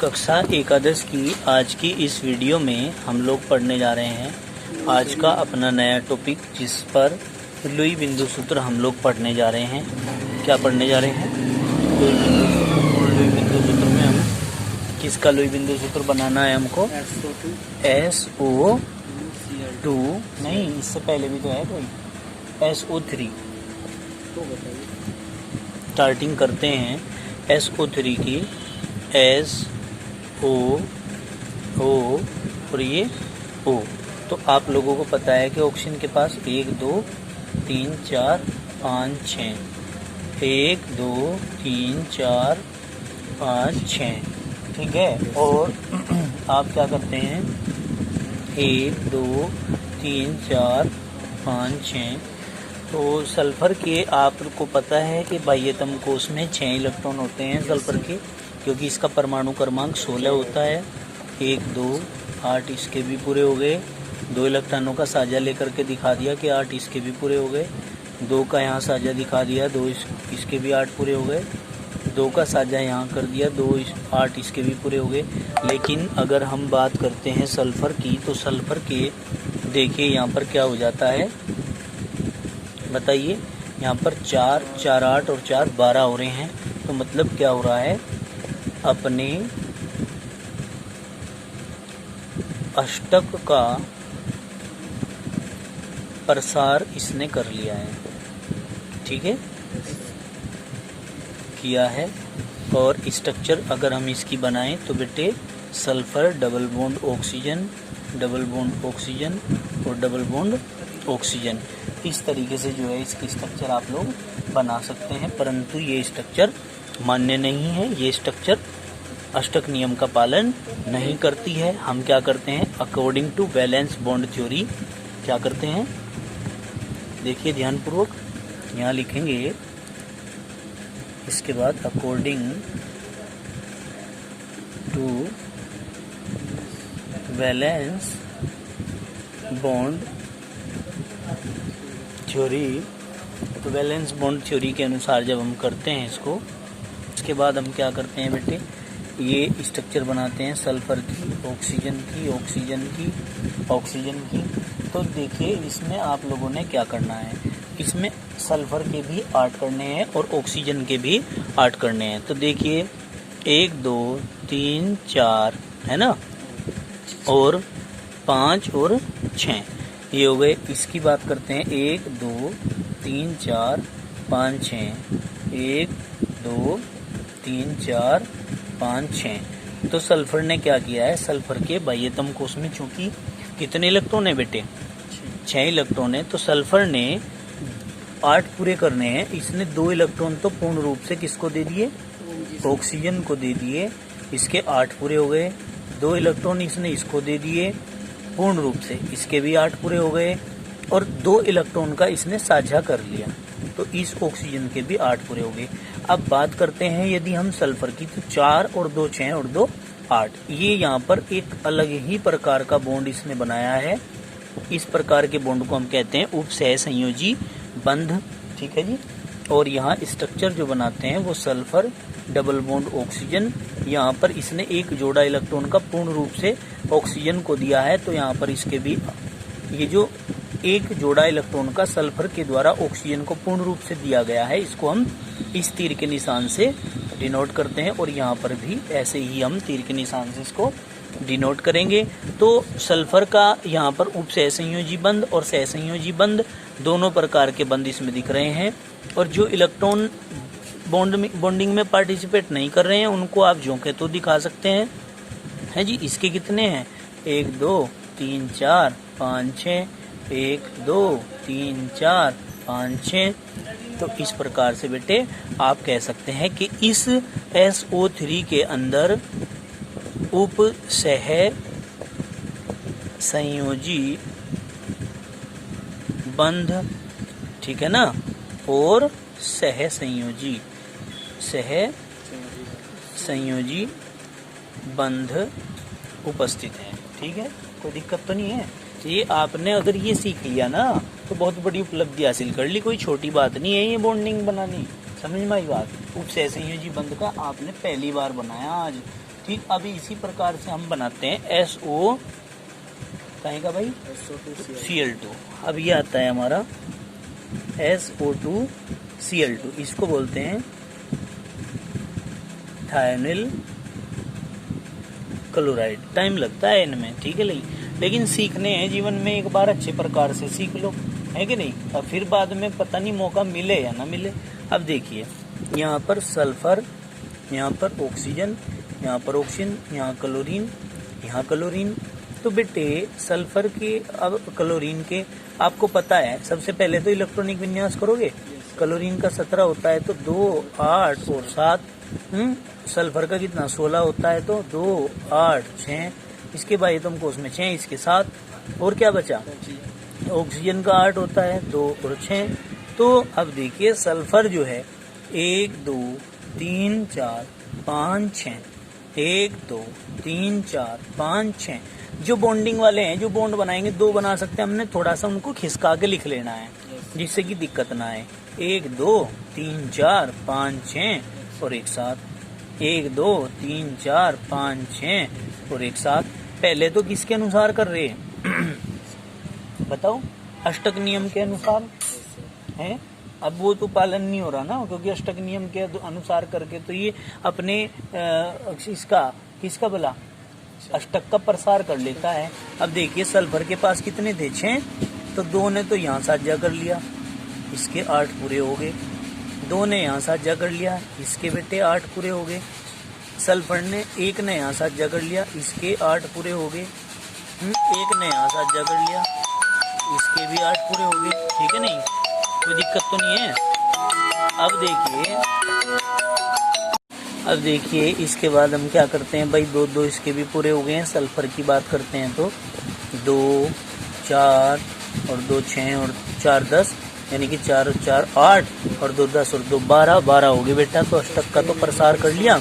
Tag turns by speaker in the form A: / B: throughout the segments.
A: कक्षा एकादश की आज की इस वीडियो में हम लोग पढ़ने जा रहे हैं आज का अपना नया टॉपिक, जिस पर लुई बिंदु सूत्र हम लोग पढ़ने जा रहे हैं। क्या पढ़ने जा रहे हैं? लुई बिंदु सूत्र। और लुई बिंदु सूत्र में हम किसका लुई बिंदु सूत्र बनाना है हमको? SO2 नहीं, इससे पहले भी तो है कोई, SO3। स्टार्टिंग करते हैं SO3 की। SO और ये O। तो आप लोगों को पता है कि ऑक्सीजन के पास 1 2 3 4 5 6 1 2 3 4 5 6, ठीक है। और आप क्या करते हैं? 1 2 3 4 5 6। तो सल्फर के आपको पता है कि बाह्यतम कोश में 6 इलेक्ट्रॉन होते हैं सल्फर के, क्योंकि इसका परमाणु क्रमांक 16 होता है। 1 2 8 इसके भी पूरे हो गए। 2 इलेक्ट्रॉनों का साझा लेकर के दिखा दिया कि 8 इसके भी पूरे हो गए। 2 का यहाँ साझा दिखा दिया, 2 इसके भी 8 पूरे हो गए। 2 का साझा यहाँ कर दिया, 8 इसके भी पूरे हो गए। लेकिन अगर हम बात करते हैं सल्फर की, तो सल्फर के देखिए यहाँ पर क्या हो जाता है, बताइए। यहाँ पर 4 4 8 और 4 12 हो रहे हैं। तो मतलब क्या हो रहा है, अपने अष्टक का प्रसार इसने कर लिया है, ठीक है, किया है। और स्ट्रक्चर अगर हम इसकी बनाएं तो बेटे sulphur double bond oxygen, double bond oxygen और डबल बॉन्ड ऑक्सीजन, इस तरीके से जो है इसकी स्ट्रक्चर आप लोग बना सकते हैं। परंतु ये स्ट्रक्चर मान्य नहीं है, ये स्ट्रक्चर अष्टक नियम का पालन नहीं करती है। हम क्या करते हैं? According to valence bond theory क्या करते हैं, देखिए ध्यानपूर्वक, यहाँ लिखेंगे इसके बाद according to valence bond theory. तो वैलेंस बॉन्ड थ्योरी के अनुसार जब हम करते हैं इसको, इसके बाद हम क्या करते हैं बेटे, ये स्ट्रक्चर बनाते हैं सल्फर की, ऑक्सीजन की, ऑक्सीजन की, ऑक्सीजन की। तो देखिए इसमें आप लोगों ने क्या करना है, इसमें सल्फर के भी 8 करने हैं और ऑक्सीजन के भी 8 करने हैं। तो देखिए 1 2 3 4 है ना, और 5 और 6 ये हो गए। इसकी बात करते हैं 1 2 3 4 5 6, 1 2 3 4 5 6। तो सल्फर ने क्या किया है, सल्फर के बाह्यतम कोश में चूंकि कितने इलेक्ट्रॉन है बेटे? 6 इलेक्ट्रॉन है। तो सल्फर ने 8 पूरे करने हैं, इसने 2 इलेक्ट्रॉन तो पूर्ण रूप से किसको दे दिए? ऑक्सीजन को दे दिए, इसके 8 पूरे हो गए। 2 इलेक्ट्रॉन इसने इसको दे दिए पूर्ण रूप से, इसके भी 8 पूरे हो गए। और 2 इलेक्ट्रॉन का इसने साझा कर लिया, तो इस ऑक्सीजन के भी 8 पूरे हो गए। अब बात करते हैं यदि हम सल्फर की, तो 4 और 2 6 और 2 8। ये यहाँ पर एक अलग ही प्रकार का बॉन्ड इसने बनाया है। इस प्रकार के बॉन्ड को हम कहते हैं उपसह संयोजी बंध, ठीक है जी। और यहाँ स्ट्रक्चर जो बनाते हैं वो सल्फर डबल बॉन्ड ऑक्सीजन, यहाँ पर इसने एक जोड़ा इलेक्ट्रॉन का पूर्ण रूप से ऑक्सीजन को दिया है। तो यहाँ पर इसके भी ये जो एक जोड़ा इलेक्ट्रॉन का सल्फर के द्वारा ऑक्सीजन को पूर्ण रूप से दिया गया है, इसको हम इस तीर के निशान से डिनोट करते हैं। और यहाँ पर भी ऐसे ही हम तीर के निशान से इसको डिनोट करेंगे। तो सल्फर का यहाँ पर उपसह संयोजी बंध और सहसंयोजी बंध दोनों प्रकार के बंध इसमें दिख रहे हैं। और जो इलेक्ट्रॉन बॉन्डिंग में पार्टिसिपेट नहीं कर रहे हैं उनको आप झोंके तो दिखा सकते हैं, है जी। इसके कितने हैं? 1 2 3 4 5 6, 1 2 3 4 5 6। तो इस प्रकार से बेटे आप कह सकते हैं कि इस SO3 के अंदर उपसह संयोजी बंध, ठीक है ना, और सह संयोजी बंध उपस्थित है, ठीक है। कोई दिक्कत तो नहीं है। ये आपने अगर ये सीख लिया ना तो बहुत बड़ी उपलब्धि हासिल कर ली, कोई छोटी बात नहीं है ये बॉन्डिंग बनानी, समझ में आई बात। उपसह संयोजी बंध का आपने पहली बार बनाया आज, ठीक, अभी इसी प्रकार से हम बनाते हैं SO कहीं का भाई Cl2। अब ये आता है हमारा SO2 Cl2, इसको बोलते हैं थायोनिल क्लोराइड। टाइम लगता है इनमें, ठीक है लेकिन सीखने हैं जीवन में, एक बार अच्छे प्रकार से सीख लो, है कि नहीं। अब फिर बाद में पता नहीं मौका मिले या ना मिले। अब देखिए यहाँ पर सल्फर, यहाँ पर ऑक्सीजन, यहाँ पर ऑक्सीजन, यहाँ क्लोरीन, यहाँ क्लोरीन। तो बेटे सल्फर के अब क्लोरीन के आपको पता है, सबसे पहले तो इलेक्ट्रॉनिक विन्यास करोगे। क्लोरीन का 17 होता है तो 2, 8 और 7। सल्फर का कितना 16 होता है तो 2, 8, 6। इसके बाद तुम कोस में 6, इसके 7 और क्या बचा। ऑक्सीजन का 8 होता है 2 और 6। तो अब देखिए सल्फर जो है 1, 2, 3, 4, 5, 6, 1, 2, 3, 4, 5, 6। जो बॉन्डिंग वाले हैं, जो बॉन्ड बनाएंगे 2 बना सकते हैं, हमने थोड़ा सा उनको खिसका के लिख लेना है जिससे कि दिक्कत ना आए। 1, 2, 3, 4, 5, 6 और एक साथ। 1, 2, 3, 4, 5, 6 और एक साथ। पहले तो किसके अनुसार कर रहे हैं बताओ, अष्टक नियम के अनुसार है। अब वो तो पालन नहीं हो रहा ना, क्योंकि अष्टक नियम के अनुसार करके तो ये अपने किसका भला अष्टक का प्रसार कर लेता है। अब देखिए सल्फर के पास कितने थे 6, तो 2 ने तो यहाँ साझा कर लिया, इसके 8 पूरे हो गए। 2 ने यहाँ साझा कर लिया, इसके बेटे 8 पूरे हो गए। सल्फर ने 1 ने यहाँ साझा कर लिया, इसके 8 पूरे हो गए। 1 ने यहाँ साझा कर लिया, इसके भी 8 पूरे हो गए, ठीक है नहीं, कोई दिक्कत तो नहीं है। अब देखिए इसके बाद हम क्या करते हैं भाई, 2, 2 इसके भी पूरे हो गए हैं। सल्फर की बात करते हैं तो 2, 4 और 2, 6 और 4, 10, यानी कि 4 और 4 8 और 2 10 और 2 12, 12 हो गए बेटा। तो अष्टक का तो प्रसार कर लिया।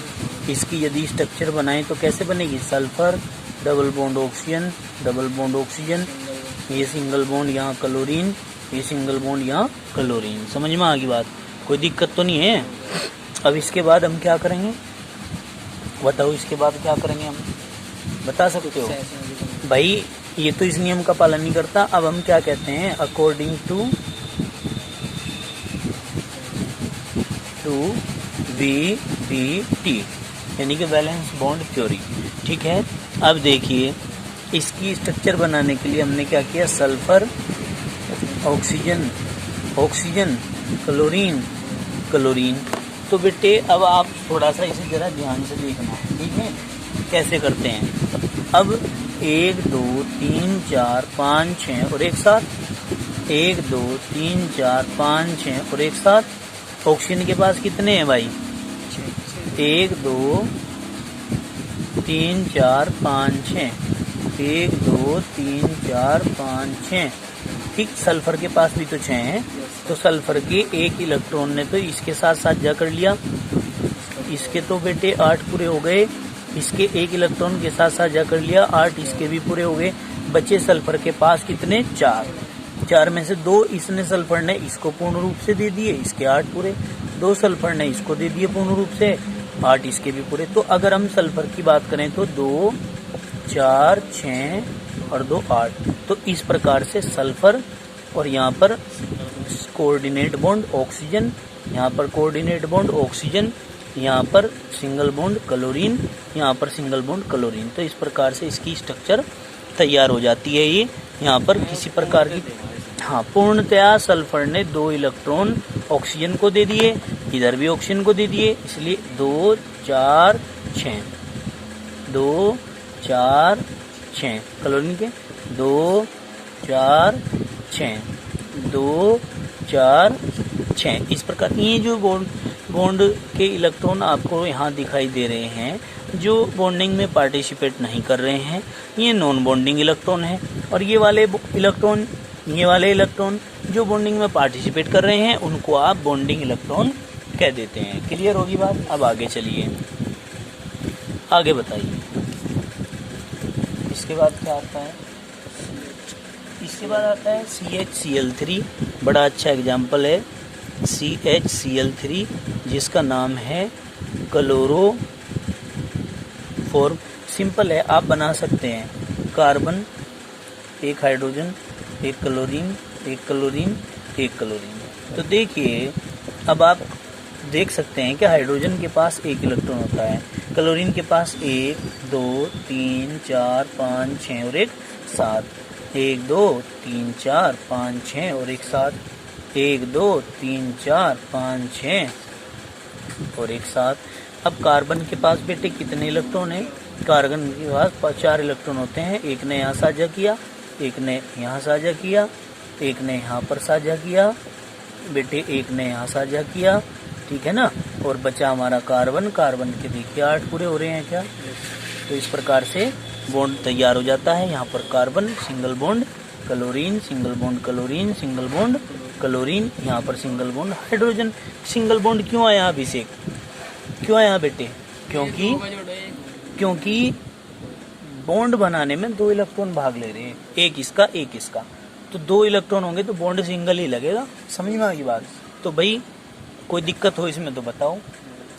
A: इसकी यदि स्ट्रक्चर बनाए तो कैसे बनेगी, sulphur double bond oxygen, double bond oxygen, ये सिंगल बॉन्ड यहाँ क्लोरीन, ये सिंगल बॉन्ड यहाँ क्लोरीन। समझ में आ गई बात, कोई दिक्कत तो नहीं है। अब इसके बाद हम क्या करेंगे बताओ, इसके बाद क्या करेंगे हम बता सकते हो भाई। ये तो इस नियम का पालन नहीं करता। अब हम क्या कहते हैं, अकॉर्डिंग टू VBT, यानी कि वैलेंस बॉन्ड थ्योरी, ठीक है। अब देखिए इसकी स्ट्रक्चर बनाने के लिए हमने क्या किया, sulphur oxygen, oxygen chlorine, chlorine. तो बेटे अब आप थोड़ा सा इसे जरा ध्यान से देखना, ठीक है कैसे करते हैं। अब 1, 2, 3, 4, 5, 6 और एक साथ। 1, 2, 3, 4, 5, 6 और एक साथ। ऑक्सीजन के पास कितने हैं भाई, 1, 2, 3, 4, 5, 6। 1, 2, 3, 4, 5, 6, ठीक। सल्फर के पास भी तो 6 हैं, तो सल्फर के 1 इलेक्ट्रॉन ने तो इसके साथ साझा कर लिया, इसके तो बेटे 8 पूरे हो गए। इसके 1 इलेक्ट्रॉन के साथ साझा कर लिया, 8 इसके भी पूरे हो गए। बचे सल्फर के पास कितने 4, 4 में से 2 इसने सल्फर ने इसको पूर्ण रूप से दे दिए, इसके 8 पूरे। 2 सल्फर ने इसको दे दिए पूर्ण रूप से, 8 इसके भी पूरे। तो अगर हम सल्फर की बात करें तो 2, 4, 6 और 2 8। तो इस प्रकार से सल्फर, और यहाँ पर कोऑर्डिनेट बॉन्ड ऑक्सीजन, यहाँ पर कोऑर्डिनेट बॉन्ड ऑक्सीजन, यहाँ पर सिंगल बॉन्ड क्लोरीन, यहाँ पर सिंगल बॉन्ड क्लोरीन। तो इस प्रकार से इसकी स्ट्रक्चर तैयार हो जाती है। ये यहाँ पर किसी प्रकार की पूर्णतया सल्फर ने 2 इलेक्ट्रॉन ऑक्सीजन को दे दिए, इधर भी ऑक्सीजन को दे दिए, इसलिए 2, 4, 6, 2, 4, 6 क्लोरीन के 2, 4, 6, 2, 4, 6। इस प्रकार ये जो बॉन्ड के इलेक्ट्रॉन आपको यहाँ दिखाई दे रहे हैं, जो बॉन्डिंग में पार्टिसिपेट नहीं कर रहे हैं, ये नॉन बॉन्डिंग इलेक्ट्रॉन है। और ये वाले इलेक्ट्रॉन जो बॉन्डिंग में पार्टिसिपेट कर रहे हैं, उनको आप बॉन्डिंग इलेक्ट्रॉन कह देते हैं। क्लियर होगी बात। अब आगे चलिए, आगे बताइए इसके बाद क्या आता है। इसके बाद आता है CHCl3, बड़ा अच्छा एग्जाम्पल है CHCl3, जिसका नाम है क्लोरोफॉर्म फॉर्म सिंपल है, आप बना सकते हैं। कार्बन, एक हाइड्रोजन, एक क्लोरीन, एक क्लोरीन, एक क्लोरीन। तो देखिए अब आप देख सकते हैं कि हाइड्रोजन के पास एक इलेक्ट्रॉन होता है, क्लोरीन के पास 1 2 3 4 5 6 और एक 7, 1 2 3 4 5 6 और एक 7, 1 2 3 4 5 6 और एक 7। अब कार्बन के पास बेटे कितने इलेक्ट्रॉन हैं? कार्बन के पास 4 इलेक्ट्रॉन होते हैं। एक ने यहाँ साझा किया, एक ने यहाँ साझा किया, एक ने यहाँ पर साझा किया बेटे, एक ने यहाँ साझा किया, ठीक है ना। और बचा हमारा कार्बन। कार्बन के देखिए 8 पूरे हो रहे हैं क्या? तो इस प्रकार से बॉन्ड तैयार हो जाता है। यहाँ पर carbon, single bond chlorine, single bond chlorine, single bond chlorine, यहाँ पर single bond hydrogen. Single bond क्यों आया अभिषेक? क्यों आया बेटे? क्योंकि बॉन्ड बनाने में 2 इलेक्ट्रॉन भाग ले रहे हैं, एक इसका एक इसका, तो 2 इलेक्ट्रॉन होंगे तो बॉन्ड सिंगल ही लगेगा। समझ में आ गई बात? तो भाई कोई दिक्कत हो इसमें तो बताओ,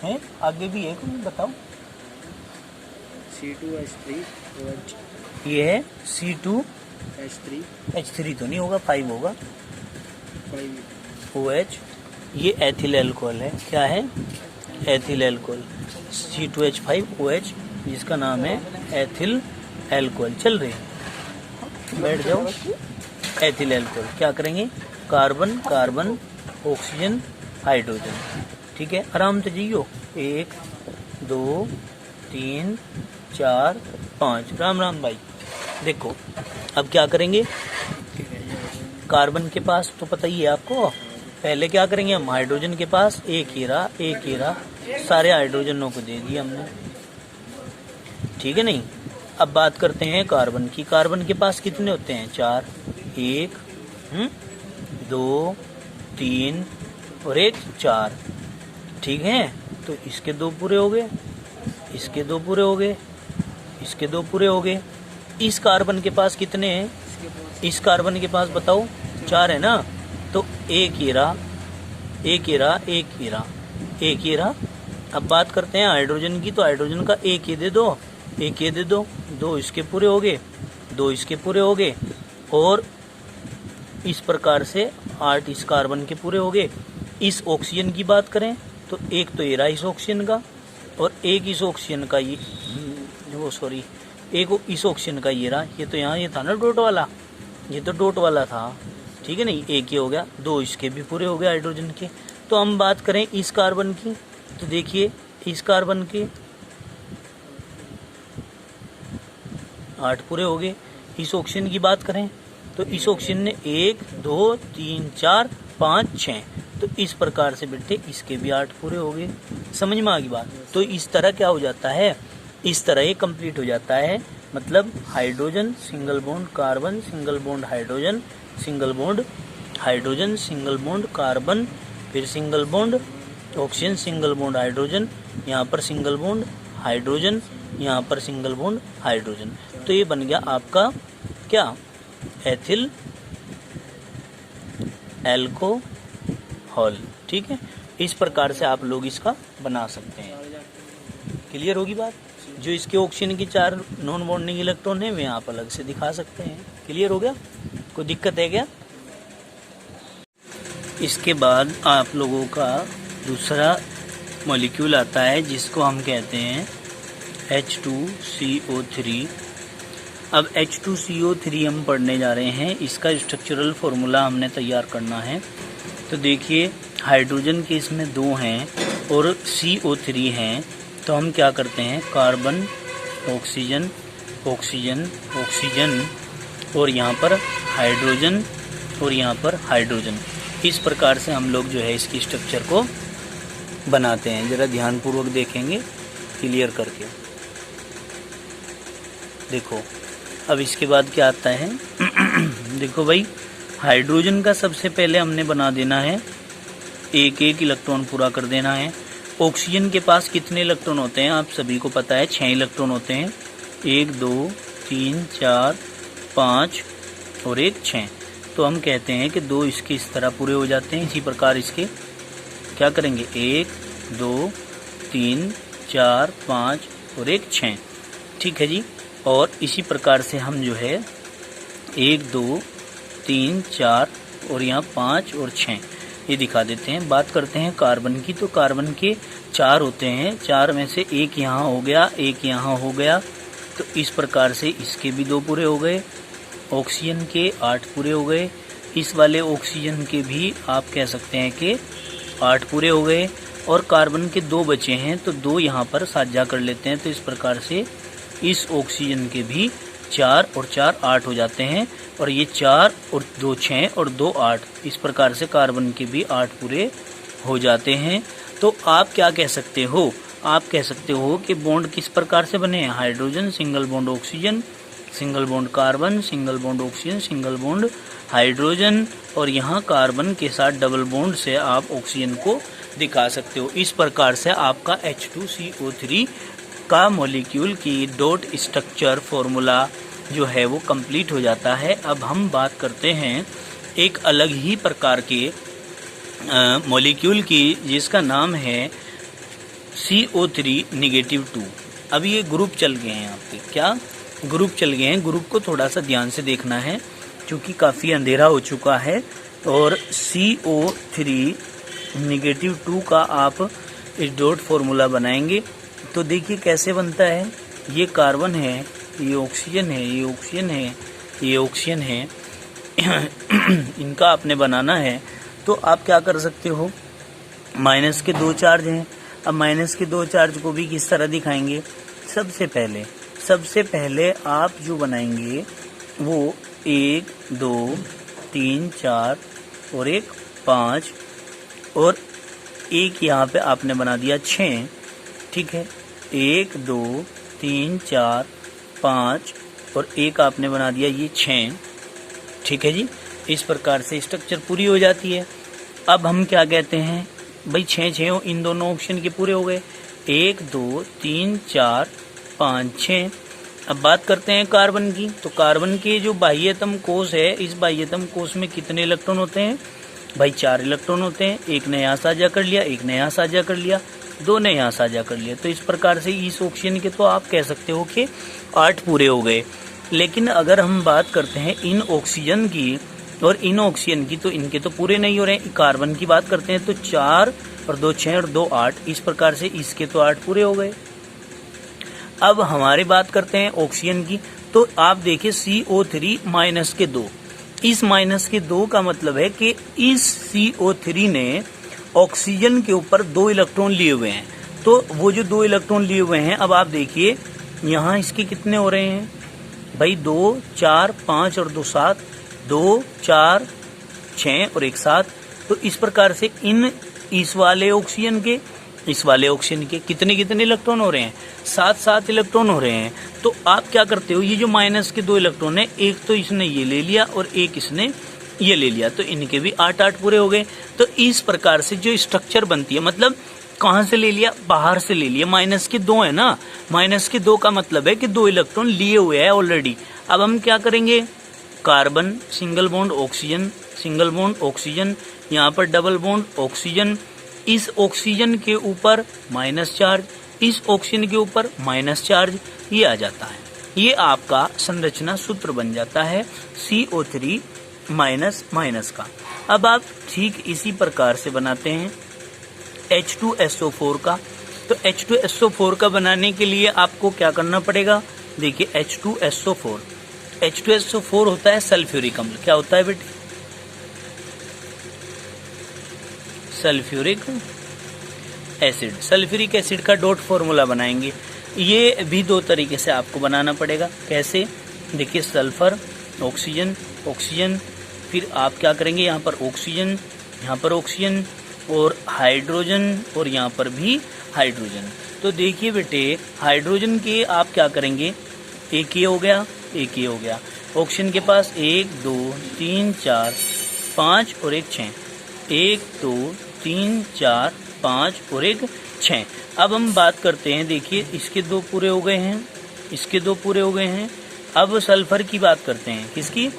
A: हैं आगे भी है कोई बताओ।
B: C2H3OH,
A: ये है C2H3 तो नहीं होगा, 5 होगा,
B: 5
A: OH। ये एथिल एल्कोहल है। क्या है? Ethyl alcohol. C2H5OH जिसका नाम है एथिल एल्कोहल। चल रहे हैं, बैठ जाओ। एथिल एल्कोहल क्या करेंगे? कार्बन कार्बन, ऑक्सीजन, हाइड्रोजन, ठीक है। आराम से जियो। 1 2 3 4 5। राम राम भाई। देखो अब क्या करेंगे? कार्बन के पास तो पता ही है आपको, पहले क्या करेंगे हम? हाइड्रोजन के पास एक ही रहा, सारे हाइड्रोजनों को दे दिया हमने, ठीक है नहीं। अब बात करते हैं कार्बन की। कार्बन के पास कितने होते हैं? 4, 1 2 3 और एक 4, ठीक है। तो इसके 2 पूरे हो गए, इसके 2 पूरे हो गए, इसके 2 पूरे हो गए। इस कार्बन के पास कितने हैं? इस कार्बन के पास बताओ 4 है ना, तो एक ही रहा, एक ही रहा, एक ही रहा, एक ही रहा। अब बात करते हैं हाइड्रोजन की, तो हाइड्रोजन का एक ही दे दो, एक ये दे दो, 2 इसके पूरे हो गए, 2 इसके पूरे हो गए, और इस प्रकार से 8 इस कार्बन के पूरे हो गए। इस ऑक्सीजन की बात करें तो एक तो ये रहा इस ऑक्सीजन का, और एक इस ऑक्सीजन का ये एक इस ऑक्सीजन का ये रहा। ये तो यहाँ ये था ना डॉट वाला, ये तो डॉट वाला था, ठीक है नहीं। एक ये हो गया, 2 इसके भी पूरे हो गए हाइड्रोजन के। तो हम बात करें इस कार्बन की, तो देखिए इस कार्बन के 8 पूरे हो गए। इस ऑक्सीजन की बात करें तो इस ऑक्सीजन ने 1 2 3 4 5 6, तो इस प्रकार से बेटे इसके भी 8 पूरे हो गए। समझ में आ गई बात? तो इस तरह क्या हो जाता है? इस तरह ये कंप्लीट हो जाता है। मतलब hydrogen single bond carbon, single bond hydrogen, single bond hydrogen, single bond carbon, फिर single bond oxygen, single bond hydrogen, यहाँ पर सिंगल बॉन्ड हाइड्रोजन, यहाँ पर सिंगल बॉन्ड हाइड्रोजन। तो ये बन गया आपका क्या? एथिल एल्कोहल, ठीक है। इस प्रकार से आप लोग इसका बना सकते हैं। क्लियर होगी बात? जो इसके ऑक्सीजन की 4 नॉन बॉन्डिंग इलेक्ट्रॉन है वे आप अलग से दिखा सकते हैं। क्लियर हो गया? कोई दिक्कत है क्या? इसके बाद आप लोगों का दूसरा मॉलिक्यूल आता है जिसको हम कहते हैं H2CO3। अब H2CO3 हम पढ़ने जा रहे हैं। इसका स्ट्रक्चरल फॉर्मूला हमने तैयार करना है। तो देखिए हाइड्रोजन के इसमें 2 हैं और CO3 हैं, तो हम क्या करते हैं? कार्बन, ऑक्सीजन, ऑक्सीजन, ऑक्सीजन, और यहाँ पर हाइड्रोजन, और यहाँ पर हाइड्रोजन। इस प्रकार से हम लोग जो है इसकी स्ट्रक्चर को बनाते हैं। ज़रा ध्यानपूर्वक देखेंगे क्लियर करके। देखो अब इसके बाद क्या आता है? देखो भाई हाइड्रोजन का सबसे पहले हमने बना देना है, एक एक इलेक्ट्रॉन पूरा कर देना है। ऑक्सीजन के पास कितने इलेक्ट्रॉन होते हैं आप सभी को पता है? 6 इलेक्ट्रॉन होते हैं। 1 2 3 4 5 और एक 6। तो हम कहते हैं कि 2 इसके इस तरह पूरे हो जाते हैं। इसी प्रकार इसके क्या करेंगे? 1 2 3 4 5 और एक 6। ठीक है जी। और इसी प्रकार से हम जो है 1 2 3 4 और यहाँ 5 और 6 ये दिखा देते हैं। बात करते हैं कार्बन की, तो कार्बन के 4 होते हैं, 4 में से एक यहाँ हो गया, एक यहाँ हो गया, तो इस प्रकार से इसके भी 2 पूरे हो गए। ऑक्सीजन के 8 पूरे हो गए, इस वाले ऑक्सीजन के भी आप कह सकते हैं कि 8 पूरे हो गए। और कार्बन के 2 बचे हैं, तो 2 यहाँ पर साझा कर लेते हैं, तो इस प्रकार से इस ऑक्सीजन के भी 4 और 4 8 हो जाते हैं। और ये 4 और 2 6 और 2 8, इस प्रकार से कार्बन के भी 8 पूरे हो जाते हैं। तो आप क्या कह सकते हो, आप कह सकते हो कि बॉन्ड किस प्रकार से बने हैं, hydrogen single bond oxygen, single bond carbon, single bond oxygen, single bond hydrogen, और यहाँ कार्बन के साथ डबल बॉन्ड से आप ऑक्सीजन को दिखा सकते हो। इस प्रकार से आपका H2CO3 का मॉलिक्यूल की डॉट स्ट्रक्चर फॉर्मूला जो है वो कंप्लीट हो जाता है। अब हम बात करते हैं एक अलग ही प्रकार के मॉलिक्यूल की, जिसका नाम है CO3 -2। अब ये ग्रुप चल गए हैं आपके, क्या ग्रुप चल गए हैं, ग्रुप को थोड़ा सा ध्यान से देखना है क्योंकि काफ़ी अंधेरा हो चुका है। और CO3 -2 का आप इस डॉट फॉर्मूला बनाएंगे तो देखिए कैसे बनता है। ये कार्बन है, ये ऑक्सीजन है, ये ऑक्सीजन है, ये ऑक्सीजन है इनका आपने बनाना है। तो आप क्या कर सकते हो, माइनस के 2 चार्ज हैं। अब माइनस के 2 चार्ज को भी किस तरह दिखाएंगे, सबसे पहले आप जो बनाएंगे वो 1 2 3 4 और एक 5 और एक यहाँ पे आपने बना दिया 6, ठीक है। 1 2 3 4 5 और एक आपने बना दिया ये 6, ठीक है जी। इस प्रकार से स्ट्रक्चर पूरी हो जाती है। अब हम क्या कहते हैं भाई, 6 इन दोनों ऑप्शन के पूरे हो गए, 1 2 3 4 5 6। अब बात करते हैं कार्बन की, तो कार्बन के जो बाह्यतम कोश है, इस बाह्यतम कोश में कितने इलेक्ट्रॉन होते हैं भाई, 4 इलेक्ट्रॉन होते हैं। एक ने यहाँ साझा कर लिया, एक ने यहाँ साझा कर लिया, 2 ने यहाँ साझा कर लिया। तो इस प्रकार से इस ऑक्सीजन के तो आप कह सकते हो कि 8 पूरे हो गए। लेकिन अगर हम बात करते हैं इन ऑक्सीजन की और इन ऑक्सीजन की, तो इनके तो पूरे नहीं हो रहे हैं। कार्बन की बात करते हैं तो 4 और 2 6 और 2 8, इस प्रकार से इसके तो 8 पूरे हो गए। अब हमारी बात करते हैं ऑक्सीजन की, तो आप देखिए CO3 -2, इस -2 का मतलब है कि इस CO3 ने ऑक्सीजन के ऊपर 2 इलेक्ट्रॉन लिए हुए हैं। तो वो जो 2 इलेक्ट्रॉन लिए हुए हैं, अब आप देखिए यहाँ इसके कितने हो रहे हैं भाई, 2 4 5 और 2 7, 2 4 6 और एक 7। तो इस प्रकार से इस वाले ऑक्सीजन के, इस वाले ऑक्सीजन के कितने इलेक्ट्रॉन हो रहे हैं, 7 इलेक्ट्रॉन हो रहे हैं। तो आप क्या करते हो, ये जो माइनस के 2 इलेक्ट्रॉन है, एक तो इसने ये ले लिया और एक इसने ये ले लिया, तो इनके भी 8 पूरे हो गए। तो इस प्रकार से जो स्ट्रक्चर बनती है, मतलब कहाँ से ले लिया, बाहर से ले लिया। -2 है ना, -2 का मतलब है कि 2 इलेक्ट्रॉन लिए हुए हैं ऑलरेडी। अब हम क्या करेंगे, carbon single bond oxygen, single bond oxygen, यहाँ पर डबल बॉन्ड ऑक्सीजन, इस ऑक्सीजन के ऊपर माइनस चार्ज, इस ऑक्सीजन के ऊपर माइनस चार्ज, ये आ जाता है। ये आपका संरचना सूत्र बन जाता है CO3 माइनस का। अब आप ठीक इसी प्रकार से बनाते हैं H2SO4 का। तो H2SO4 का बनाने के लिए आपको क्या करना पड़ेगा, देखिए H2SO4 होता है सल्फ्यूरिक अम्ल। क्या होता है बेटे, सल्फ्यूरिक एसिड। सल्फ्यूरिक एसिड का डॉट फॉर्मूला बनाएंगे। ये भी 2 तरीके से आपको बनाना पड़ेगा। कैसे, देखिए सल्फर, ऑक्सीजन, ऑक्सीजन, फिर आप क्या करेंगे, यहाँ पर ऑक्सीजन, यहाँ पर ऑक्सीजन और हाइड्रोजन, और यहाँ पर भी हाइड्रोजन। तो देखिए बेटे, हाइड्रोजन के आप क्या करेंगे, एक ये हो गया, एक ये हो गया। ऑक्सीजन के पास 1 2 3 4 5 और एक 6, 1 2 3 4 5 और एक 6। अब हम बात करते हैं, देखिए इसके 2 पूरे हो गए हैं, इसके 2 पूरे हो गए हैं। अब सल्फर की बात करते हैं, किसकी,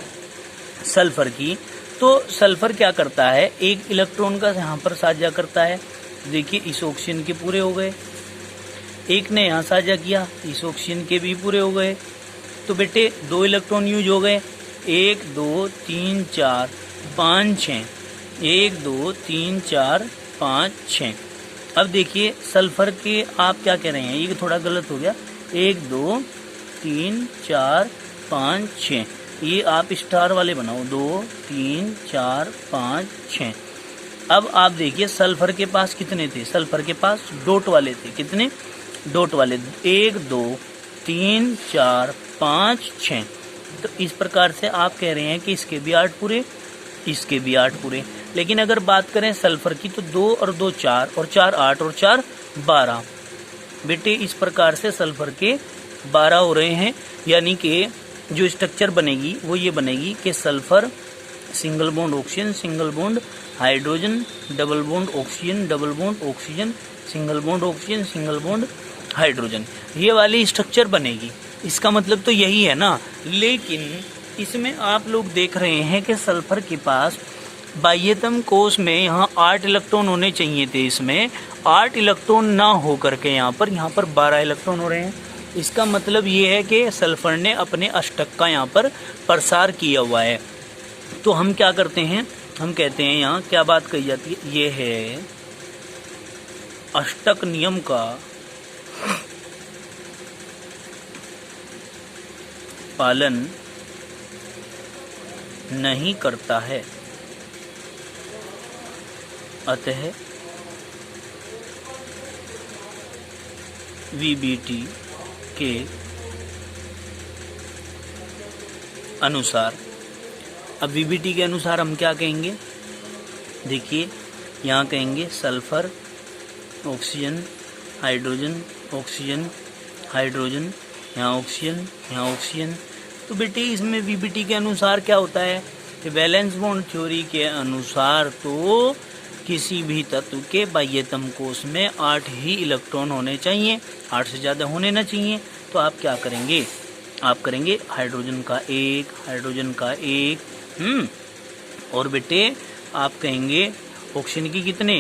A: सल्फर की। तो सल्फर क्या करता है, 1 इलेक्ट्रॉन का यहाँ पर साझा करता है। देखिए इस ऑक्सीजन के पूरे हो गए, एक ने यहाँ साझा किया, इस ऑक्सीजन के भी पूरे हो गए। तो बेटे 2 इलेक्ट्रॉन यूज हो गए, 1 2 3 4 5 6, 1 2 3 4 5 6। अब देखिए सल्फर के आप क्या कह रहे हैं, ये थोड़ा गलत हो गया, 1 2 3 4 5 6, ये आप स्टार वाले बनाओ, 2 3 4 5 6। अब आप देखिए सल्फर के पास कितने थे, सल्फर के पास डॉट वाले थे, कितने डॉट वाले, 1 2 3 4 5 6। तो इस प्रकार से आप कह रहे हैं कि इसके भी 8 पूरे, इसके भी 8 पूरे। लेकिन अगर बात करें सल्फर की तो 2 और 2 4 और 4 8 और 4 12। बेटे इस प्रकार से सल्फर के 12 हो रहे हैं, यानी कि जो स्ट्रक्चर बनेगी वो ये बनेगी कि sulphur single bond oxygen, single bond hydrogen, double bond oxygen, double bond oxygen, single bond oxygen, single bond hydrogen, ये वाली स्ट्रक्चर बनेगी। इसका मतलब तो यही है ना। लेकिन इसमें आप लोग देख रहे हैं कि सल्फर के पास बाह्यतम कोश में यहाँ 8 इलेक्ट्रॉन होने चाहिए थे, इसमें 8 इलेक्ट्रॉन ना हो करके यहाँ पर 12 इलेक्ट्रॉन हो रहे हैं। इसका मतलब ये है कि सल्फर ने अपने अष्टक का यहाँ पर प्रसार किया हुआ है। तो हम क्या करते हैं, हम कहते हैं यहाँ क्या बात कही जाती है, ये है अष्टक नियम का पालन नहीं करता है, अतः वीबीटी के अनुसार। अब वीबीटी के अनुसार हम क्या कहेंगे, देखिए यहाँ कहेंगे sulphur oxygen hydrogen oxygen hydrogen, यहाँ ऑक्सीजन यहाँ ऑक्सीजन। तो बेटे इसमें वीबीटी के अनुसार क्या होता है कि वैलेंस बॉन्ड थ्योरी के अनुसार तो किसी भी तत्व के बाह्यतम कोश में 8 ही इलेक्ट्रॉन होने चाहिए, 8 से ज़्यादा होने ना चाहिए। तो आप क्या करेंगे, आप करेंगे हाइड्रोजन का 1, हाइड्रोजन का 1, और बेटे आप कहेंगे ऑक्सीजन की कितने,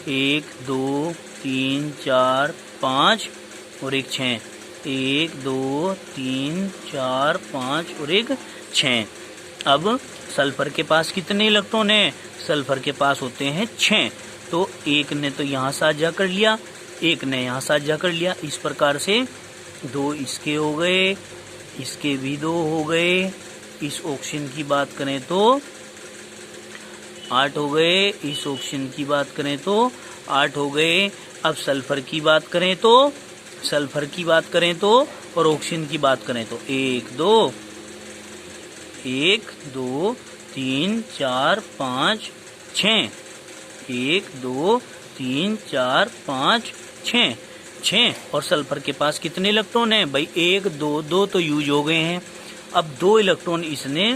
A: 1 2 3 4 5 और 1 6, 1 2 3 4 5 और 1 6। अब सल्फर के पास कितने इलेक्ट्रॉन हैं, सल्फर के पास होते हैं 6। तो एक ने तो यहाँ साझा कर लिया, एक ने यहाँ साझा कर लिया। इस प्रकार से 2 इसके हो गए, इसके भी 2 हो गए। इस ऑक्सीजन की बात करें तो 8 हो गए, इस ऑक्सीजन की बात करें तो 8 हो गए। अब सल्फर की बात करें तो, सल्फर की बात करें तो और ऑक्सीजन की बात करें तो 1 2 1 2 3 4 5 6, 1 2 3 4 5 6। और सल्फर के पास कितने इलेक्ट्रॉन हैं भाई, 1 2 2 तो यूज हो गए हैं। अब 2 इलेक्ट्रॉन इसने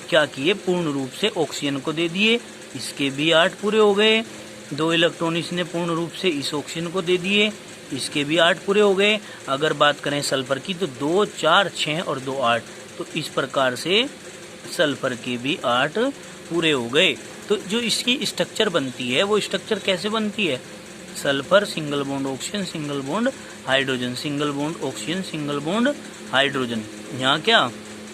A: क्या किए, पूर्ण रूप से ऑक्सीजन को दे दिए, इसके भी 8 पूरे हो गए। 2 इलेक्ट्रॉन इसने पूर्ण रूप से इस ऑक्सीजन को दे दिए, इसके भी 8 पूरे हो गए। अगर बात करें सल्फर की तो 2 4 6 और 2 8। तो इस प्रकार से सल्फर के भी 8 पूरे हो गए। तो जो इसकी स्ट्रक्चर बनती है वो स्ट्रक्चर कैसे बनती है, sulphur single bond oxygen single bond hydrogen, single bond oxygen single bond hydrogen. यहाँ क्या,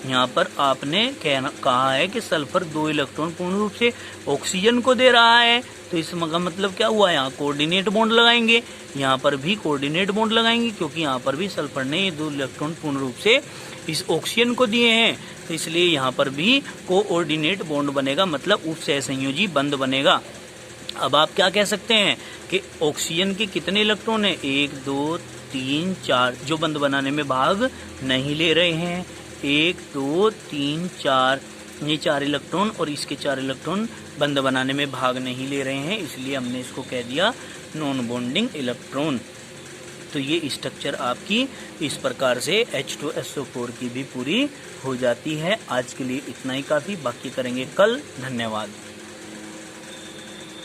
A: यहाँ पर आपने कहा है कि सल्फर 2 इलेक्ट्रॉन पूर्ण रूप से ऑक्सीजन को दे रहा है। तो इसका मतलब क्या हुआ, यहाँ कोऑर्डिनेट बॉन्ड लगाएंगे, यहाँ पर भी कोऑर्डिनेट बॉन्ड लगाएंगे, क्योंकि यहाँ पर भी सल्फर ने ये 2 इलेक्ट्रॉन पूर्ण रूप से इस ऑक्सीजन को दिए हैं। तो इसलिए यहाँ पर भी कोऑर्डिनेट बॉन्ड बनेगा, मतलब उपसहसंयोजी बंध बनेगा। अब आप क्या कह सकते हैं कि ऑक्सीजन के कितने इलेक्ट्रॉन हैं, 1 2 3 4, जो बंध बनाने में भाग नहीं ले रहे हैं। 1 2 3 4, ये 4 इलेक्ट्रॉन और इसके 4 इलेक्ट्रॉन बंध बनाने में भाग नहीं ले रहे हैं, इसलिए हमने इसको कह दिया नॉन बॉन्डिंग इलेक्ट्रॉन। तो ये स्ट्रक्चर आपकी इस प्रकार से H2SO4 की भी पूरी हो जाती है। आज के लिए इतना ही काफ़ी, बाकी करेंगे कल। धन्यवाद।